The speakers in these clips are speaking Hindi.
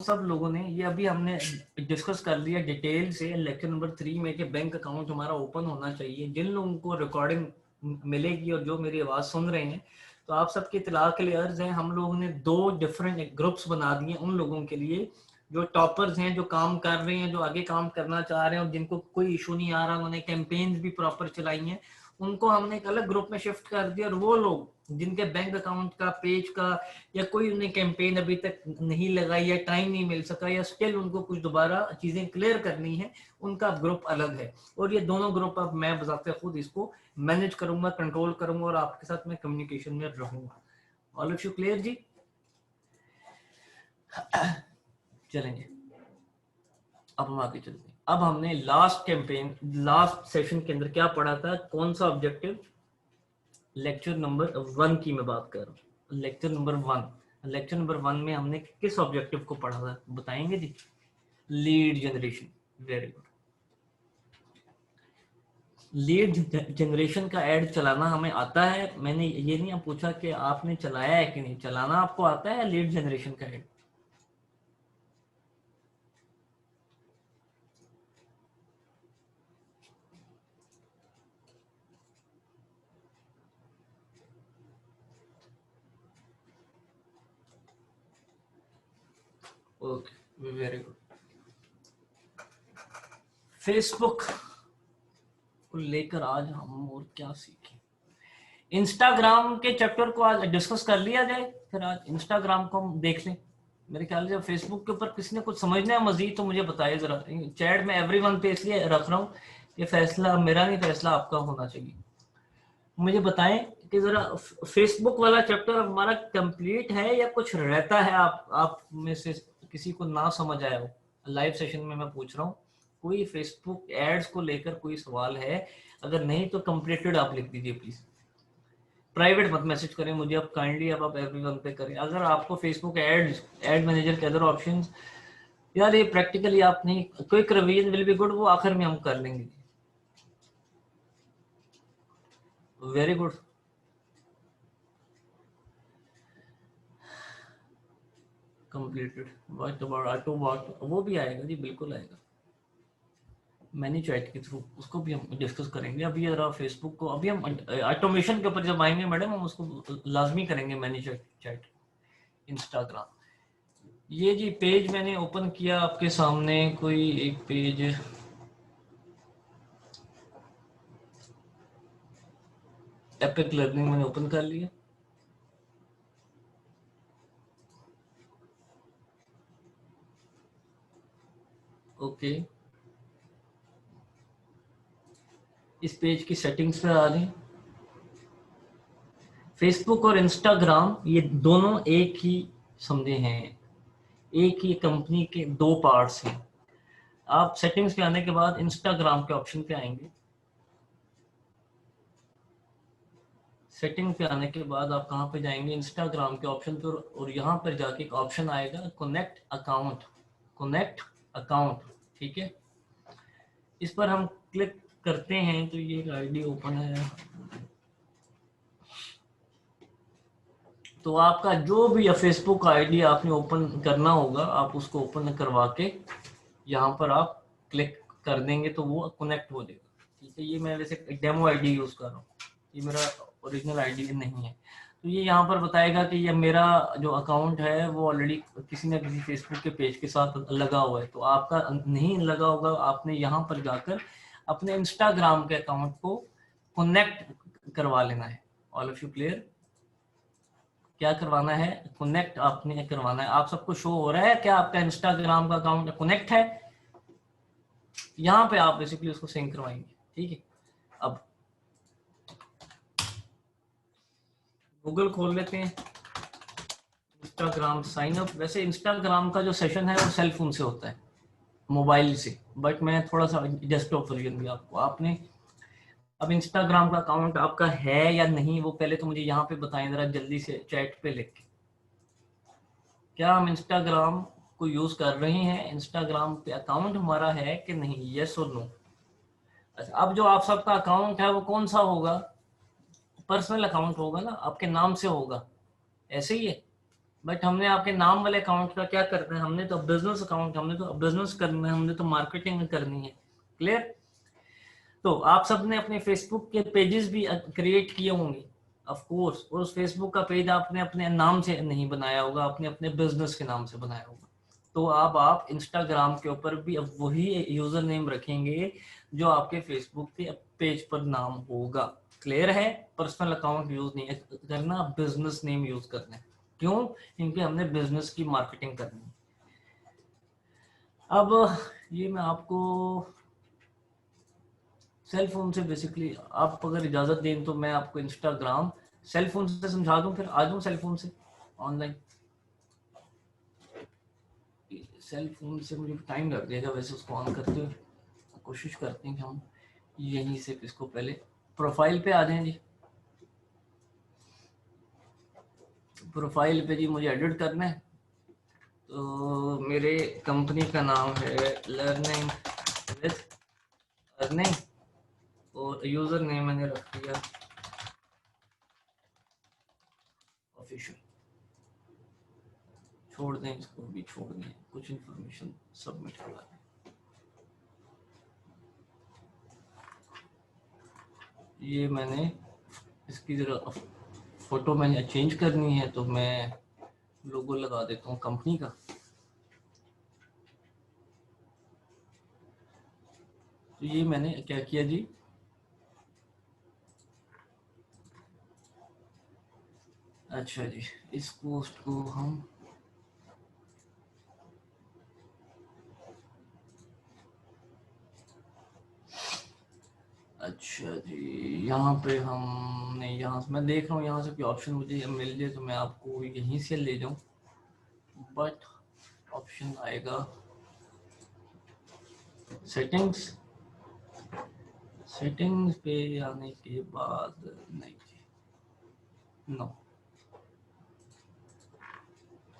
सब लोगों ने ये अभी हमने डिस्कस कर लिया डिटेल से लेक्चर नंबर 3 में कि बैंक अकाउंट हमारा ओपन होना चाहिए। जिन लोगों को रिकॉर्डिंग मिलेगी और जो मेरी आवाज़ सुन रहे हैं, तो आप सबकी इत्तला के लिए अर्ज है, हम लोगों ने 2 डिफरेंट ग्रुप्स बना दिए उन लोगों के लिए जो टॉपर्स हैं, जो काम कर रहे हैं, जो आगे काम करना चाह रहे हैं और जिनको कोई इशू नहीं आ रहा, उन्होंने कैंपेन्स भी प्रॉपर चलाई हैं, उनको हमने एक अलग ग्रुप में शिफ्ट कर दिया। और वो लोग जिनके बैंक अकाउंट का पेज का या कोई उन्हें कैंपेन अभी तक नहीं लगाई या टाइम नहीं मिल सका या स्टिल उनको कुछ दोबारा चीजें क्लियर करनी है, उनका ग्रुप अलग है। और ये दोनों ग्रुप अब मैं बजाते खुद इसको मैनेज करूंगा, कंट्रोल करूंगा और आपके साथ मैं कम्युनिकेशन में रहूंगा। ऑल ऑफ यू क्लियर जी? चलेंगे, अब हम आगे चलते हैं। अब हमने लास्ट कैंपेन, लास्ट सेशन के अंदर क्या पढ़ा था, कौन सा ऑब्जेक्टिव? लेक्चर नंबर 1 की मैं बात कर रहा हूँ। लेक्चर नंबर 1 में हमने किस ऑब्जेक्टिव को पढ़ा था, बताएंगे जी? Lead generation. Very good. Lead generation का ऐड चलाना हमें आता है। मैंने ये नहीं पूछा कि आपने चलाया है कि नहीं, चलाना आपको आता है लीड जनरेशन का add? Okay, very good. Facebook को लेकर आज हम और क्या सीखें? इंस्टाग्राम के चैप्टर को आज डिस्कस कर लिया जाए, फिर आज इंस्टाग्राम को हम देख लें। मेरे ख्याल से फेसबुक के ऊपर किसी ने कुछ समझना है मजीद तो मुझे बताइए जरा। चैट में एवरीवन पे इसलिए रख रहा हूँ कि फैसला मेरा नहीं, फैसला आपका होना चाहिए। मुझे बताएं कि जरा फेसबुक वाला चैप्टर हमारा कंप्लीट है या कुछ रहता है? आप में से किसी को ना समझ आया हो, लाइव सेशन में मैं पूछ रहा हूँ, कोई फेसबुक एड्स को लेकर कोई सवाल है? अगर नहीं तो कंप्लीटेड आप लिख दीजिए प्लीज। प्राइवेट मत मैसेज करें मुझे, अब काइंडली अब आप एवरीवन पे करें। अगर आपको फेसबुक एड मैनेजर के अदर ऑप्शंस, यार ये प्रैक्टिकली आप नहीं, quick revision will be good, वो आखिर में हम कर लेंगे। Very good. Completed what about auto what, वो भी आएगा जी, बिल्कुल आएगा। मैनी चैट के थ्रू उसको भी हम डिस्कस करेंगे। अभी जरा फेसबुक को, अभी हम ऑटोमेशन के ऊपर जब आएंगे मैडम, हम उसको लाजमी करेंगे। मैनी चैट इंस्टाग्राम, ये जी पेज मैंने ओपन किया आपके सामने, कोई एक पेज एपिक लर्निंग मैंने ओपन कर लिया। ओके, इस पेज की सेटिंग्स पे आ रही। फेसबुक और इंस्टाग्राम ये दोनों एक ही समझे हैं, एक ही कंपनी के 2 पार्ट्स हैं। आप सेटिंग्स पे आने के बाद इंस्टाग्राम के ऑप्शन पे आएंगे। सेटिंग पे आने के बाद आप कहाँ पे जाएंगे? इंस्टाग्राम के ऑप्शन पर, और यहाँ पर जाके एक ऑप्शन आएगा कनेक्ट अकाउंट। कनेक्ट अकाउंट, ठीक है, इस पर हम क्लिक करते हैं तो ये एक आईडी ओपन है। तो आपका जो भी फेसबुक आईडी आपने ओपन करना होगा, आप उसको ओपन करवा के यहाँ पर आप क्लिक कर देंगे तो वो कनेक्ट हो जाएगा। ठीक है, ये मैं वैसे डेमो आईडी यूज कर रहा हूँ, ये मेरा ओरिजिनल आईडी नहीं है। तो ये यहाँ पर बताएगा कि ये मेरा जो अकाउंट है वो ऑलरेडी किसी न किसी फेसबुक के पेज के साथ लगा हुआ है। तो आपका नहीं लगा होगा, आपने यहाँ पर जाकर अपने इंस्टाग्राम के अकाउंट को कनेक्ट करवा लेना है। All of you clear? क्या करवाना है? कनेक्ट आपने करवाना है। आप सबको शो हो रहा है क्या आपका इंस्टाग्राम का अकाउंट कनेक्ट है? यहाँ पे आप बेसिकली उसको सिंक करवाएंगे। ठीक है, अब गूगल खोल लेते हैं, इंस्टाग्राम साइन अप। वैसे इंस्टाग्राम का जो सेशन है वो सेल फोन से होता है, मोबाइल से, बट मैं थोड़ा सा डेस्कटॉप वर्जन दिया आपको। आपने अब इंस्टाग्राम का अकाउंट आपका है या नहीं, वो पहले तो मुझे यहाँ पे बताएं जरा जल्दी से चैट पे लिख के। क्या हम इंस्टाग्राम को यूज कर रहे हैं? इंस्टाग्राम पे अकाउंट हमारा है कि नहीं? यस और नो। अच्छा, अब जो आप सबका अकाउंट है वो कौन सा होगा? पर्सनल अकाउंट होगा ना, आपके नाम से होगा, ऐसे ही है। बट हमने आपके नाम वाले अकाउंट का क्या करना है, हमने तो बिजनेस अकाउंट, हमने तो बिजनेस करना है, हमने तो मार्केटिंग करनी है। क्लियर? तो आप सबने अपने फेसबुक के पेजेस भी क्रिएट किए होंगे ऑफ कोर्स, और उस फेसबुक का पेज आपने अपने नाम से नहीं बनाया होगा, आपने अपने बिजनेस के नाम से बनाया होगा। तो अब आप इंस्टाग्राम के ऊपर भी अब वही यूजर नेम रखेंगे जो आपके फेसबुक के पेज पर नाम होगा। क्लियर है? पर्सनल अकाउंट यूज नहीं करना, बिजनेस नेम यूज करना है। क्यों? क्योंकि हमने बिजनेस की मार्केटिंग करनी है। अब ये मैं आपको सेल फोन से बेसिकली, आप अगर इजाजत दें तो मैं आपको इंस्टाग्राम सेल फोन से समझा दूं, फिर आ जाऊं सेल फोन से ऑनलाइन। सेल फोन से मुझे टाइम लग जाएगा वैसे उसको ऑन करते हुए। कोशिश करते हैं कि हम यहीं से इसको पहले प्रोफाइल पे आ जाएं जी। प्रोफाइल पे जी मुझे एडिट करना है, तो मेरे कंपनी का नाम है लर्निंग विद अर्निंग, और यूजर नेम मैंने रख दिया ऑफिशियल। छोड़ दें इसको, भी छोड़ दें, कुछ इन्फॉर्मेशन सबमिट करवा दें। ये मैंने इसकी जरा फोटो मैंने चेंज करनी है, तो मैं लोगो लगा देता हूँ कंपनी का। तो ये मैंने क्या किया जी, अच्छा जी, इस पोस्ट को हम अच्छा जी, यहाँ पे हम नहीं, यहाँ से मैं देख रहा हूँ, यहाँ से कोई ऑप्शन मुझे मिल जाए तो मैं आपको यहीं से ले जाऊँ, बट ऑप्शन आएगा सेटिंग्स। सेटिंग्स पे आने के बाद नहीं, नो,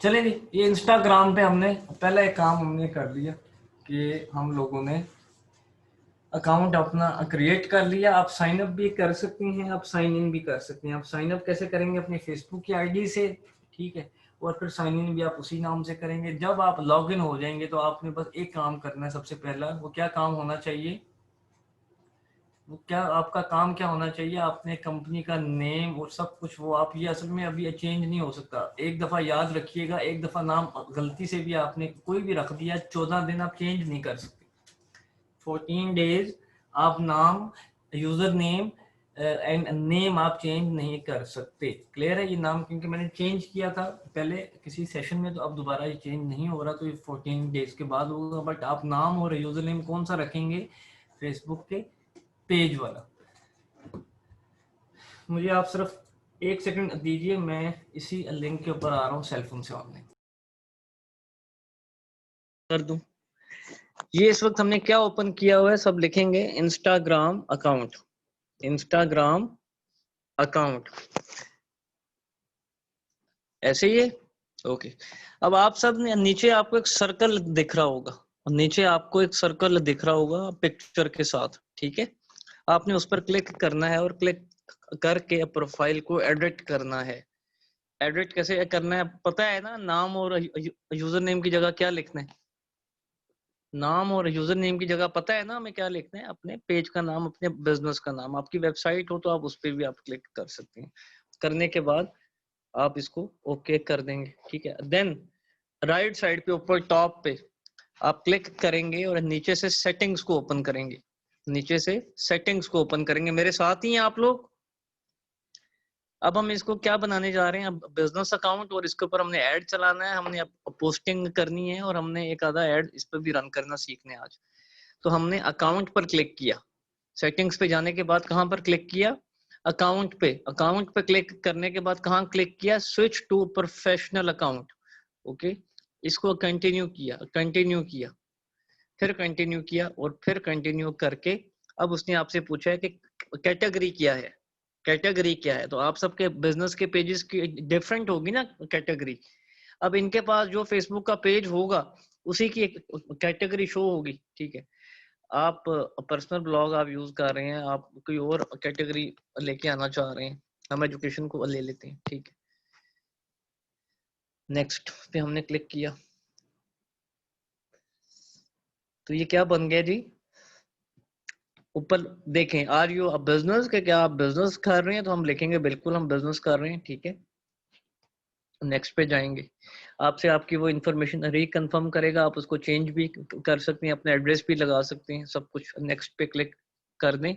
चलिए जी, ये इंस्टाग्राम पे हमने पहला एक काम हमने कर दिया कि हम लोगों ने अकाउंट अपना क्रिएट कर लिया। आप साइन अप भी कर सकती हैं, आप साइन इन भी कर सकते हैं। आप साइन अप कैसे करेंगे? अपने फेसबुक की आईडी से, ठीक है, और फिर साइन इन भी आप उसी नाम से करेंगे। जब आप लॉग इन हो जाएंगे तो आपने बस एक काम करना है, सबसे पहला वो क्या काम होना चाहिए, वो क्या आपका काम क्या होना चाहिए, आपने कंपनी का नेम और सब कुछ, वो आप ये असल में अभी चेंज नहीं हो सकता। एक दफ़ा याद रखिएगा, एक दफ़ा नाम गलती से भी आपने कोई भी रख दिया, 14 दिन आप चेंज नहीं कर सकते। 14 डेज आप नाम, यूजर नेम एंड नेम आप चेंज नहीं कर सकते। क्लियर है? ये नाम क्योंकि मैंने चेंज किया था पहले किसी सेशन में, तो अब दोबारा ये चेंज नहीं हो रहा, तो ये 14 डेज के बाद होगा। बट आप नाम और यूजर नेम कौन सा रखेंगे? फेसबुक के पेज वाला। मुझे आप सिर्फ एक सेकंड दीजिए, मैं इसी लिंक के ऊपर आ रहा हूँ सेलफोन से ऑनलाइन कर दूं। ये इस वक्त हमने क्या ओपन किया हुआ है, सब लिखेंगे इंस्टाग्राम अकाउंट, इंस्टाग्राम अकाउंट, ऐसे ही है। ओके, अब आप सब ने नीचे आपको एक सर्कल दिख रहा होगा, नीचे आपको एक सर्कल दिख रहा होगा पिक्चर के साथ, ठीक है। आपने उस पर क्लिक करना है और क्लिक करके प्रोफाइल को एडिट करना है। एडिट कैसे करना है पता है ना? नाम और यूजर नेम की जगह क्या लिखना है? नाम और यूजर नेम की जगह पता है ना हमें क्या लिखना है? अपने पेज का नाम, अपने बिजनेस का नाम। आपकी वेबसाइट हो तो आप उस पर भी आप क्लिक कर सकते हैं। करने के बाद आप इसको ओके कर देंगे, ठीक है। देन राइट साइड पे ऊपर टॉप पे आप क्लिक करेंगे और नीचे से सेटिंग्स को ओपन करेंगे, नीचे से सेटिंग्स को ओपन करेंगे। मेरे साथ ही हैं आप लोग? अब हम इसको क्या बनाने जा रहे हैं? अब बिजनेस अकाउंट, और इसके ऊपर हमने ऐड चलाना है, हमने पोस्टिंग करनी है, और हमने एक आधा ऐड इस पर भी रन करना सीखने आज। तो हमने अकाउंट पर क्लिक किया, सेटिंग्स पे जाने के बाद कहां पर क्लिक किया? अकाउंट पे। अकाउंट पे क्लिक करने के बाद कहां क्लिक किया? Switch to professional account. Okay, इसको कंटिन्यू किया, कंटिन्यू किया, फिर कंटिन्यू किया, और फिर कंटिन्यू करके अब उसने आपसे पूछा है कि कैटेगरी क्या है, कैटेगरी क्या है। तो आप सबके बिजनेस के पेजेस की डिफरेंट होगी ना कैटेगरी। अब इनके पास जो फेसबुक का पेज होगा उसी की एक कैटेगरी शो होगी, ठीक है। आप पर्सनल ब्लॉग आप यूज कर रहे हैं, आप कोई और कैटेगरी लेके आना चाह रहे हैं, हम एजुकेशन को ले लेते हैं, ठीक है। नेक्स्ट पे हमने क्लिक किया तो ये क्या बन गया जी, ऊपर देखें आर यू अ बिजनेस, के क्या आप बिजनेस कर रहे हैं, तो हम लिखेंगे बिल्कुल हम बिजनेस कर रहे हैं, ठीक है। नेक्स्ट पे जाएंगे, आपसे आपकी वो इन्फॉर्मेशन रिकन्फर्म करेगा, आप उसको चेंज भी कर सकते हैं, अपना एड्रेस भी लगा सकते हैं, सब कुछ। नेक्स्ट पे क्लिक कर दें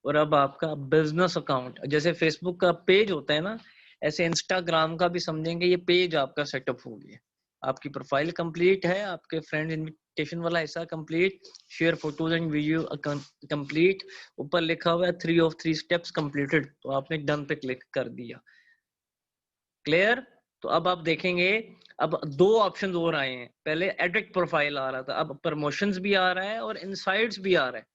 और अब आपका बिजनेस अकाउंट, जैसे फेसबुक का पेज होता है ना, ऐसे इंस्टाग्राम का भी समझेंगे ये पेज आपका सेटअप हो गया। आपकी प्रोफाइल कंप्लीट है, आपके फ्रेंड इनविटेशन वाला हिस्सा complete, share photos and video complete, ऊपर लिखा हुआ है 3 of 3 स्टेप्स कंप्लीटेड, तो आपने डन पे क्लिक कर दिया। क्लियर? तो अब आप देखेंगे अब दो ऑप्शन और आए हैं, पहले एडिट प्रोफाइल आ रहा था, अब प्रमोशंस भी आ रहा है और इनसाइट्स भी आ रहा है।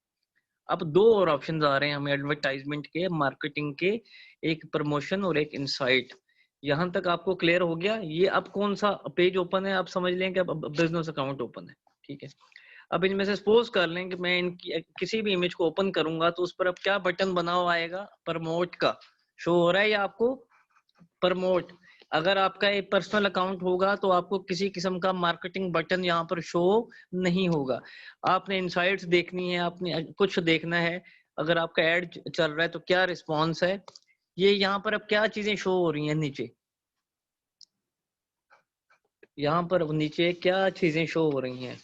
अब दो और ऑप्शंस आ रहे हैं हमें एडवर्टाइजमेंट के, मार्केटिंग के, एक प्रमोशन और एक इनसाइट। यहां तक आपको क्लियर हो गया? ये अब कौन सा पेज ओपन है, आप समझ लें कि अब बिजनेस अकाउंट ओपन है, ठीक है। अब इनमें से सपोज कर लें कि मैं इनकी किसी भी इमेज को ओपन करूंगा तो उस पर अब क्या बटन बना हुआ आएगा, प्रमोट का शो हो रहा है या आपको प्रमोट। अगर आपका एक पर्सनल अकाउंट होगा तो आपको किसी किस्म का मार्केटिंग बटन यहाँ पर शो नहीं होगा। आपने इनसाइट्स देखनी है, आपने कुछ देखना है, अगर आपका एड चल रहा है तो क्या रिस्पॉन्स है, ये यहाँ पर अब क्या चीजें शो हो रही हैं नीचे, यहाँ पर नीचे क्या चीजें शो हो रही हैं,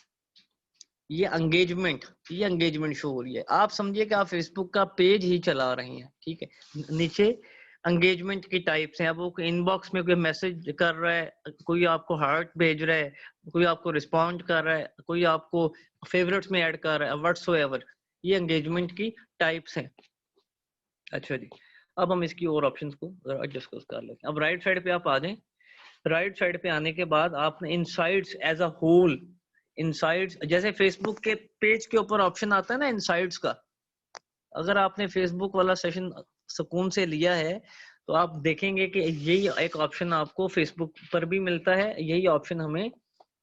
ये एंगेजमेंट शो हो रही है। आप समझिए कि आप फेसबुक का पेज ही चला रहे हैं, ठीक है। नीचे एंगेजमेंट की टाइप्स हैं, अब वो इनबॉक्स में कोई मैसेज कर रहा है, कोई आपको हार्ट भेज रहा है, कोई आपको रिस्पॉन्ड कर रहा है, कोई आपको फेवरेट्स में ऐड कर रहा है, व्हाट्सोएवर, ये एंगेजमेंट की टाइप्स हैं। अच्छा जी, अब हम इसकी और ऑप्शंस को डिस्कस कर लेते हैं। अब राइट साइड पे आप आ जाएं, राइट साइड पे आने के बाद आपने insights as a whole, insights जैसे फेसबुक के पेज के ऊपर ऑप्शन आता है ना इनसाइट्स का, अगर आपने फेसबुक वाला सेशन सुकून से लिया है तो आप देखेंगे कि यही एक ऑप्शन आपको फेसबुक पर भी मिलता है, यही ऑप्शन हमें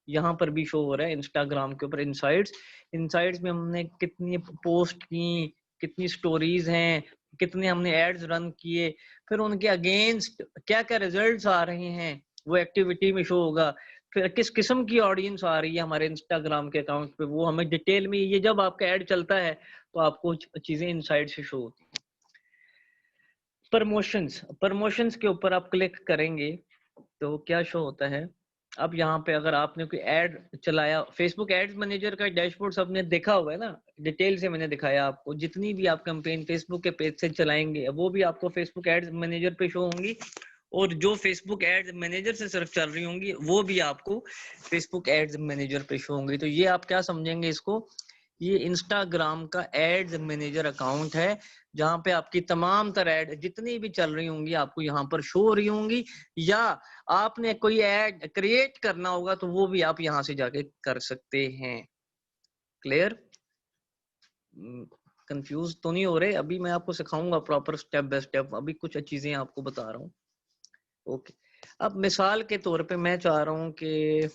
यहाँ पर भी शो हो रहा है इंस्टाग्राम के ऊपर। इनसाइट्स, इनसाइट्स में हमने कितनी पोस्ट की, कितनी स्टोरीज हैं, कितने हमने एड्स रन किए, फिर उनके अगेंस्ट क्या क्या रिजल्ट्स आ रहे हैं, वो एक्टिविटी में शो होगा। फिर किस किस्म की ऑडियंस आ रही है हमारे इंस्टाग्राम के अकाउंट पे, वो हमें डिटेल में, ये जब आपका ऐड चलता है तो आपको चीजें इनसाइड से शो होती हैं। प्रमोशंस, प्रमोशंस के ऊपर आप क्लिक करेंगे तो क्या शो होता है, अब यहाँ पे अगर आपने कोई ऐड चलाया, फेसबुक एड्स मैनेजर का डैशबोर्ड सबने देखा हुआ है ना, डिटेल से मैंने दिखाया आपको, जितनी भी आप कैंपेन फेसबुक के पेज से चलाएंगे वो भी आपको फेसबुक एड्स मैनेजर पे शो होंगी, और जो फेसबुक एड्स मैनेजर से सिर्फ चल रही होंगी वो भी आपको फेसबुक एड्स मैनेजर पे शो होंगी। तो ये आप क्या समझेंगे इसको, ये इंस्टाग्राम का एड्स मैनेजर अकाउंट है, जहां पे आपकी तमाम तरह ऐड जितनी भी चल रही होंगी आपको यहाँ पर शो हो रही होंगी, या आपने कोई ऐड क्रिएट करना होगा तो वो भी आप यहाँ से जाके कर सकते हैं। क्लियर? कंफ्यूज तो नहीं हो रहे? अभी मैं आपको सिखाऊंगा प्रॉपर स्टेप बाय स्टेप, अभी कुछ चीजें आपको बता रहा हूँ। ओके, अब मिसाल के तौर पे मैं चाह रहा हूँ कि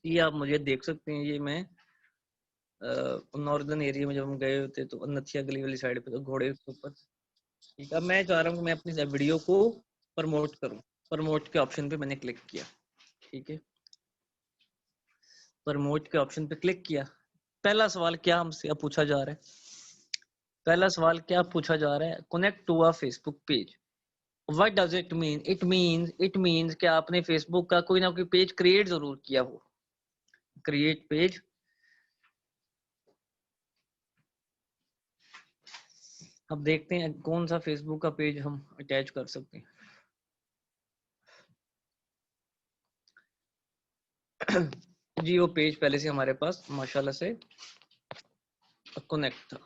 ये आप मुझे देख सकते हैं, ये मैं नॉर्दर्न एरिया में जब हम गए होते तो नथिया गली वाली साइड पे, तो घोड़े के ऊपर, ठीक है। मैं चाह रहा हूँ कि मैं अपनी वीडियो को प्रमोट करूँ, प्रमोट के ऑप्शन पे मैंने क्लिक किया, ठीक है। प्रमोट के ऑप्शन पे क्लिक किया, पहला सवाल क्या हमसे पूछा जा रहा है, पहला सवाल क्या पूछा जा रहा है, connect to a Facebook page. What does it mean? It means कि आपने फेसबुक का कोई ना कोई पेज क्रिएट जरूर किया हो, क्रिएट पेज। अब देखते हैं कौन सा फेसबुक का पेज हम अटैच कर सकते हैं। जी वो पेज पहले से हमारे पास माशाल्लाह से कनेक्ट था।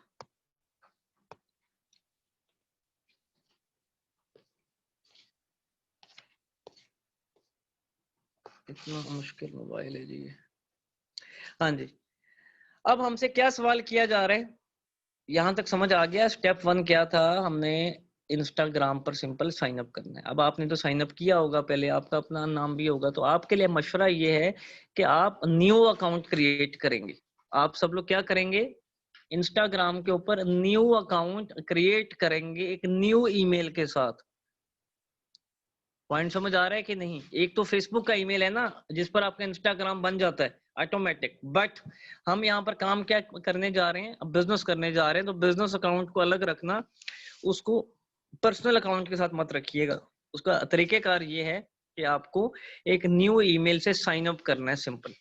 इतना मुश्किल मोबाइल है जी। हाँ जी, अब हमसे क्या सवाल किया जा रहा है, यहाँ तक समझ आ गया? स्टेप 1 क्या था, हमने इंस्टाग्राम पर सिंपल साइन अप करना है। अब आपने तो साइन अप किया होगा पहले, आपका अपना नाम भी होगा, तो आपके लिए मशवरा ये है कि आप न्यू अकाउंट क्रिएट करेंगे। आप सब लोग क्या करेंगे, इंस्टाग्राम के ऊपर न्यू अकाउंट क्रिएट करेंगे एक न्यू ईमेल के साथ। पॉइंट समझ आ रहा है कि नहीं? एक तो फेसबुक का ईमेल है ना जिस पर आपका इंस्टाग्राम बन जाता है ऑटोमेटिक, बट हम यहाँ पर काम क्या करने जा रहे हैं, अब बिजनेस करने जा रहे हैं, तो बिजनेस अकाउंट को अलग रखना, उसको पर्सनल अकाउंट के साथ मत रखिएगा। उसका तरीकेकार ये है कि आपको एक न्यू ईमेल से साइन अप करना है। सिंपल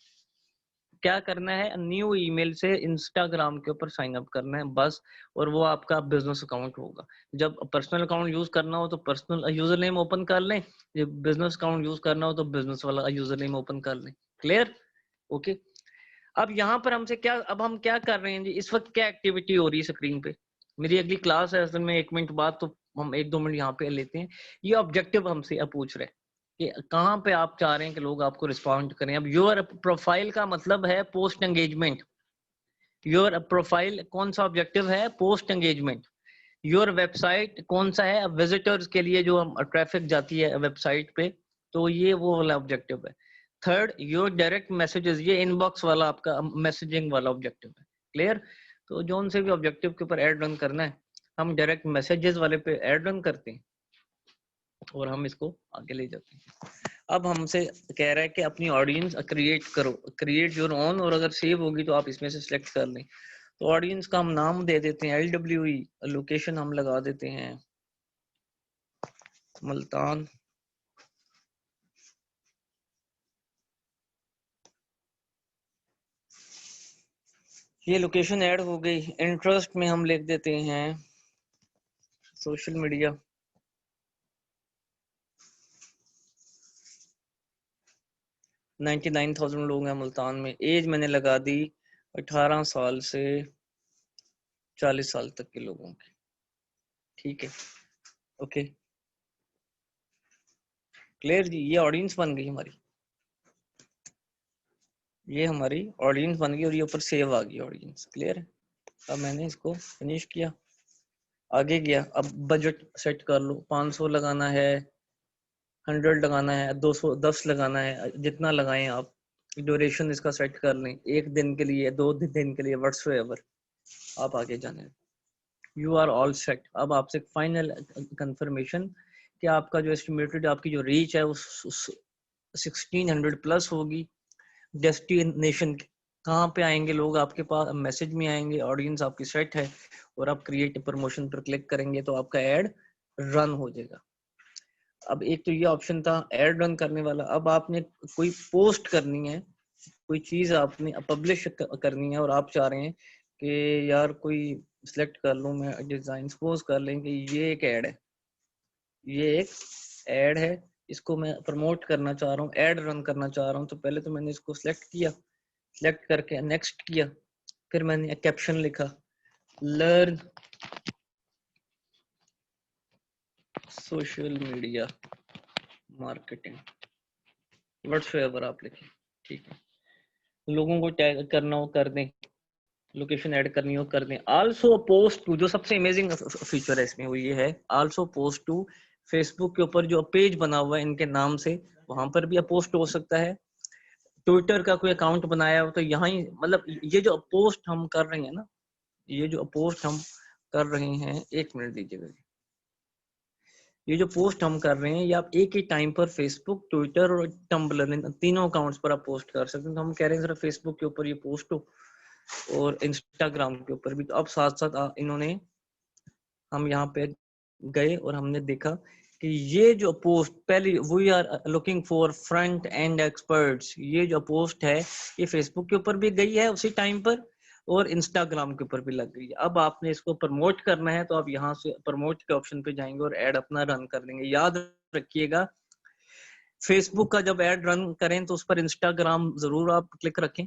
क्या करना है, न्यू ईमेल से इंस्टाग्राम के ऊपर साइन अप करना है बस, और वो आपका बिजनेस अकाउंट होगा। जब पर्सनल अकाउंट यूज करना हो तो पर्सनल यूजर नेम ओपन कर लें, जब बिजनेस अकाउंट यूज करना हो तो बिजनेस वाला यूजर नेम ओपन कर लें। क्लियर? ओके। अब यहाँ पर हमसे क्या, अब हम क्या कर रहे हैं जी, इस वक्त क्या एक्टिविटी हो रही है स्क्रीन पे? मेरी अगली क्लास है असल में 1 मिनट बाद, तो हम 1-2 मिनट यहाँ पे लेते हैं। ये ऑब्जेक्टिव हमसे अब पूछ रहे हैं कि कहाँ पे आप चाह रहे हैं कि लोग आपको रिस्पॉन्ड करें। अब योर प्रोफाइल का मतलब है पोस्ट एंगेजमेंट। योर प्रोफाइल कौन सा ऑब्जेक्टिव है? Post engagement. योर वेबसाइट कौन सा है? विजिटर्स के लिए जो ट्रैफिक जाती है वेबसाइट पे, तो ये वो वाला ऑब्जेक्टिव है। थर्ड, योर डायरेक्ट मैसेजेस, ये इनबॉक्स वाला आपका मैसेजिंग वाला ऑब्जेक्टिव है। क्लियर? तो जो उनसे भी ऑब्जेक्टिव के ऊपर एड रन करना है, हम डायरेक्ट मैसेजेस वाले पे एड रन करते हैं और हम इसको आगे ले जाते हैं। अब हमसे कह रहा है कि अपनी ऑडियंस क्रिएट करो, क्रिएट योर ओन, और अगर सेव होगी तो आप इसमें से सिलेक्ट कर लें। तो ऑडियंस का हम नाम दे देते हैं LWE, लोकेशन हम लगा देते हैं मुल्तान। ये लोकेशन ऐड हो गई। इंटरेस्ट में हम लिख देते हैं सोशल मीडिया। $99,000 लोग हैं मुल्तान में। एज मैंने लगा दी 18 साल से 40 साल तक के लोगों की। ठीक है, ओके, क्लियर जी? ये ऑडियंस बन गई हमारी, ये हमारी ऑडियंस बन गई और ये ऊपर सेव आ गई ऑडियंस। क्लियर है? अब मैंने इसको फिनिश किया, आगे गया। अब बजट सेट कर लो, 500 लगाना है, 100 लगाना है, 210 लगाना है, जितना लगाएं आप। ड्यूरेशन इसका सेट कर लें, 1 दिन के लिए, 2 दिन के लिए, व्हाट्सएवर आप आगे जाने। You are all set. अब आपसे फाइनल कंफर्मेशन कि आपका जो एस्टिमेटेड आपकी जो रीच है उस 1600 प्लस होगी। डेस्टिनेशन कहाँ पे आएंगे लोग आपके पास? मैसेज में आएंगे। ऑडियंस आपकी सेट है और आप क्रिएट प्रमोशन पर क्लिक करेंगे तो आपका एड रन हो जाएगा। अब एक तो ये ऑप्शन था एड रन करने वाला। अब आपने कोई पोस्ट करनी है, कोई चीज आपने पब्लिश करनी है और आप चाह रहे हैं कि यार कोई सिलेक्ट कर लूं मैं डिजाइन, सपोज कर लें कि ये एक ऐड है, ये एक ऐड है, इसको मैं प्रमोट करना चाह रहा हूँ, ऐड रन करना चाह रहा हूँ। तो पहले तो मैंने इसको सिलेक्ट किया, सिलेक्ट करके नेक्स्ट किया, फिर मैंने एक कैप्शन लिखा, learn social media marketing, whatsoever आप लिखें। ठीक है, लोगों को टैग करना हो कर दें, लोकेशन ऐड करनी हो कर दें। आल्सो पोस्ट टू, जो सबसे अमेजिंग फीचर है इसमें वो ये है, आल्सो पोस्ट टू फेसबुक के ऊपर जो पेज बना हुआ है इनके नाम से, वहां पर भी पोस्ट हो सकता है। ट्विटर का कोई अकाउंट बनाया हो तो यहाँ ही, मतलब ये जो पोस्ट हम कर रहे हैं ना, ये जो पोस्ट हम कर रहे हैं, 1 मिनट दीजिएगा, ये जो पोस्ट हम कर रहे हैं ये आप एक ही टाइम पर फेसबुक, ट्विटर और टम्बलर, तीनों अकाउंट्स पर आप पोस्ट कर सकते हैं। तो हम कह रहे हैं सिर्फ फेसबुक के ऊपर ये पोस्ट हो और इंस्टाग्राम के ऊपर भी। तो अब साथ साथ इन्होंने, हम यहाँ पे गए और हमने देखा कि ये जो पोस्ट पहले, we are looking for front end experts, ये जो पोस्ट है ये फेसबुक के ऊपर भी गई है उसी टाइम पर और इंस्टाग्राम के ऊपर भी लग गई है। अब आपने इसको प्रमोट करना है तो आप यहाँ से प्रमोट के ऑप्शन पे जाएंगे और एड अपना रन कर देंगे। याद रखिएगा, फेसबुक का जब एड रन करें तो उस पर इंस्टाग्राम जरूर आप क्लिक रखें।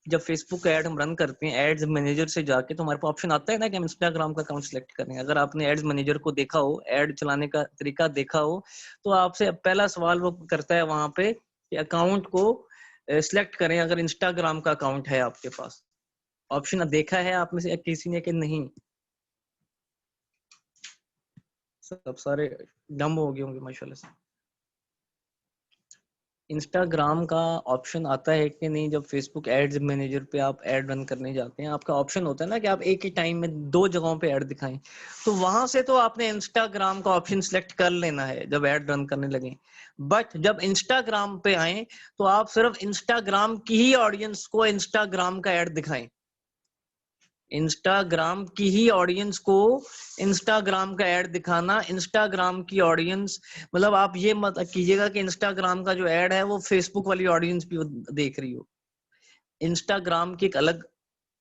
जब फेसबुक का ऐड हम रन करते हैं एड्स मैनेजर से जाके, तो हमारे पास ऑप्शन आता है ना कि हम इंस्टाग्राम का अकाउंट सेलेक्ट करें। अगर आपने एड्स मैनेजर को देखा हो, ऐड चलाने का तरीका देखा हो, तो आपसे पहला सवाल वो करता है वहां पे कि अकाउंट को सिलेक्ट करें अगर इंस्टाग्राम का अकाउंट है आपके पास। ऑप्शन देखा है आप में से किसी ने कि नहीं? सब सारे डम हो गए होंगे माशाल्लाह से। इंस्टाग्राम का ऑप्शन आता है कि नहीं जब फेसबुक एड्स मैनेजर पे आप ऐड रन करने जाते हैं? आपका ऑप्शन होता है ना कि आप एक ही टाइम में 2 जगहों पे ऐड दिखाएं, तो वहां से तो आपने इंस्टाग्राम का ऑप्शन सिलेक्ट कर लेना है जब ऐड रन करने लगे। बट जब इंस्टाग्राम पे आए तो आप सिर्फ इंस्टाग्राम की ही ऑडियंस को इंस्टाग्राम का ऐड दिखाएं। इंस्टाग्राम की ही ऑडियंस को इंस्टाग्राम का ऐड दिखाना। इंस्टाग्राम की ऑडियंस मतलब आप ये मत कीजिएगा कि इंस्टाग्राम का जो ऐड है वो फेसबुक वाली ऑडियंस भी देख रही हो। इंस्टाग्राम की एक अलग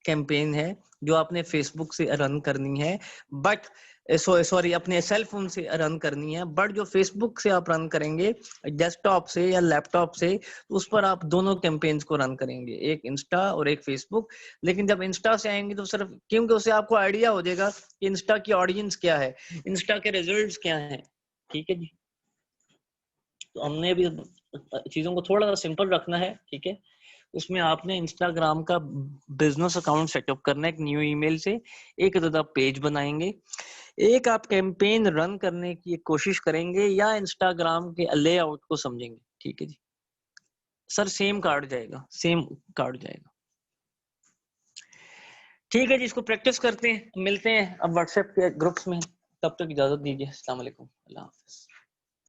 कैंपेन है जो आपने फेसबुक से रन करनी है, बट सॉरी अपने सेल फोन से रन करनी है। बट जो फेसबुक से आप रन करेंगे डेस्कटॉप से या लैपटॉप से, तो उस पर आप दोनों कैंपेन्स को रन करेंगे, एक इंस्टा और एक फेसबुक। लेकिन जब इंस्टा से आएंगे तो सिर्फ क्योंकि उससे आपको आइडिया हो जाएगा कि इंस्टा की ऑडियंस क्या है, इंस्टा के रिजल्ट्स क्या हैं। ठीक है जी, तो हमने भी चीजों को थोड़ा सा सिंपल रखना है। ठीक है, उसमें आपने इंस्टाग्राम का बिजनेस अकाउंट सेटअप करना है एक न्यू ईमेल से, एक तो पेज बनाएंगे, एक आप कैंपेन रन करने की कोशिश करेंगे या इंस्टाग्राम के लेआउट को समझेंगे। ठीक है जी सर, सेम कार्ड जाएगा, सेम कार्ड जाएगा। ठीक है जी, इसको प्रैक्टिस करते हैं, मिलते हैं अब व्हाट्सएप के ग्रुप्स में। तब तक इजाजत दीजिए, अस्सलाम वालेकुम, अल्लाह हाफिज।